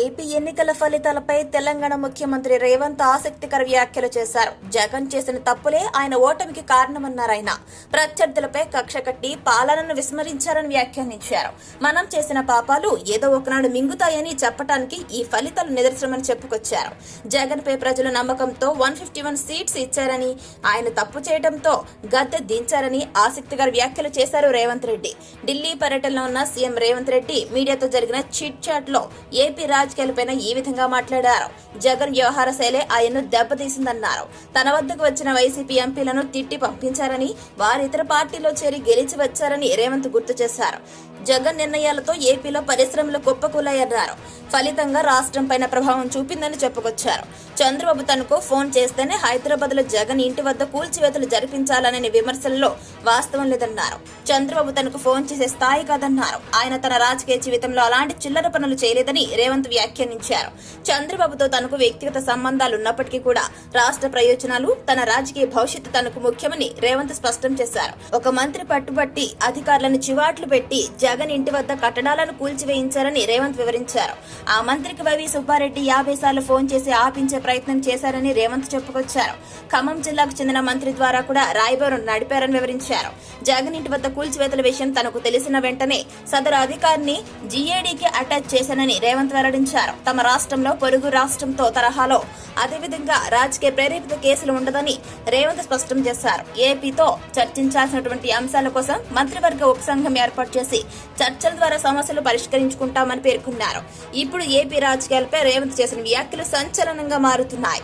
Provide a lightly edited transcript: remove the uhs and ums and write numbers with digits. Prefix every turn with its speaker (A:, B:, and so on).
A: AP ఎన్నికల ఫలితాలపై తెలంగాణ ముఖ్యమంత్రి రేవంత్ ఆసక్తికర వ్యాఖ్యలు చేశారు. జగన్ చేసిన తప్పులే ఆయన ఓటమికి కారణమన్నారాయన. ప్రత్యర్థులపై కక్ష కట్టి పాలనను విస్మరించారని వ్యాఖ్యానించారు. మనం చేసిన పాపాలు ఏదో ఒకనాడు మింగుతాయని చెప్పడానికి ఈ ఫలితాలు నిదర్శనమని చెప్పుకొచ్చారు. జగన్ పై ప్రజల నమ్మకంతో 151 సీట్స్ ఇచ్చారని, ఆయన తప్పు చేయడంతో గద్దె దించారని ఆసక్తికర వ్యాఖ్యలు చేశారు రేవంత్ రెడ్డి. ఢిల్లీ పర్యటనలో ఉన్న సీఎం రేవంత్ రెడ్డి మీడియాతో జరిగిన చిట్ చాట్ లో ఏపీ రాజకీయాలపైన ఈ విధంగా మాట్లాడారు. జగన్ వ్యవహార శైలే ఆయన్ను దెబ్బతీసిందన్నారు. తన వద్దకు వచ్చిన వైసీపీ ఎంపీలను తిట్టి పంపించారని, వారు ఇతర పార్టీలో చేరి గెలిచి వచ్చారని రేవంత్ గుర్తు చేశారు. జగన్ నిర్ణయాలతో ఏపీలో పరిశ్రమలు కుప్పకూలాయన్నారు. ఫలితంగా రాష్ట్రం పైన ప్రభావం చూపిందని చెప్పుకొచ్చారు. చంద్రబాబు తనకు ఫోన్ చేస్తేనే హైదరాబాద్ లో జగన్ ఇంటి వద్ద కూల్చివేతలు జరిపించాలనే విమర్శల్లో వాస్తవం లేదన్నారు. చంద్రబాబు తనకు ఫోన్ చేసే స్థాయి కాదన్నారు. ఆయన తన రాజకీయ జీవితంలో అలాంటి చిల్లర పనులు చేయలేదని రేవంత్ వ్యాఖ్యానించారు. చంద్రబాబుతో తనకు వ్యక్తిగత సంబంధాలున్నప్పటికీ కూడా రాష్ట్ర ప్రయోజనాలు, తన రాజకీయ భవిష్యత్తు తనకు ముఖ్యమని రేవంత్ స్పష్టం చేశారు. ఒక మంత్రి పట్టుబట్టి అధికారులను చివాట్లు పెట్టి జగన్ ఇంటి వద్ద కట్టడాలను కూల్చివేయించారని రేవంత్ వివరించారు. ఆ మంత్రికి వైవి సుబ్బారెడ్డి 50 సార్లు ఫోన్ చేసి ఆపించే ప్రయత్నం చేశారని రేవంత్ చెప్పుకొచ్చారు. ఖమ్మం జిల్లాకు చెందిన మంత్రి ద్వారా కూడా రాయబారం నడిపారని వివరించారు. జగన్ ఇంటి వద్ద కూల్చివేతల విషయం తనకు తెలిసిన వెంటనే సదరు అధికారిని జీఏడీకి అటాచ్ చేశానని రేవంత్ వెల్లడించారు. తమ రాష్ట్రంలో పొరుగు రాష్ట్రంతో తరహాలో అదేవిధంగా రాజకీయ ప్రేరేపిత కేసులు ఉండదని రేవంత్ స్పష్టం చేశారు. ఏపీతో చర్చించాల్సినటువంటి అంశాల కోసం మంత్రివర్గ ఉపసంఘం ఏర్పాటు చేసి చర్చల ద్వారా సమస్యలు పరిష్కరించుకుంటామని పేర్కొన్నారు. ఇప్పుడు ఏపీ రాజకీయాలపై రేవంత్ చేసిన వ్యాఖ్యలు సంచలనంగా మారుతున్నాయి.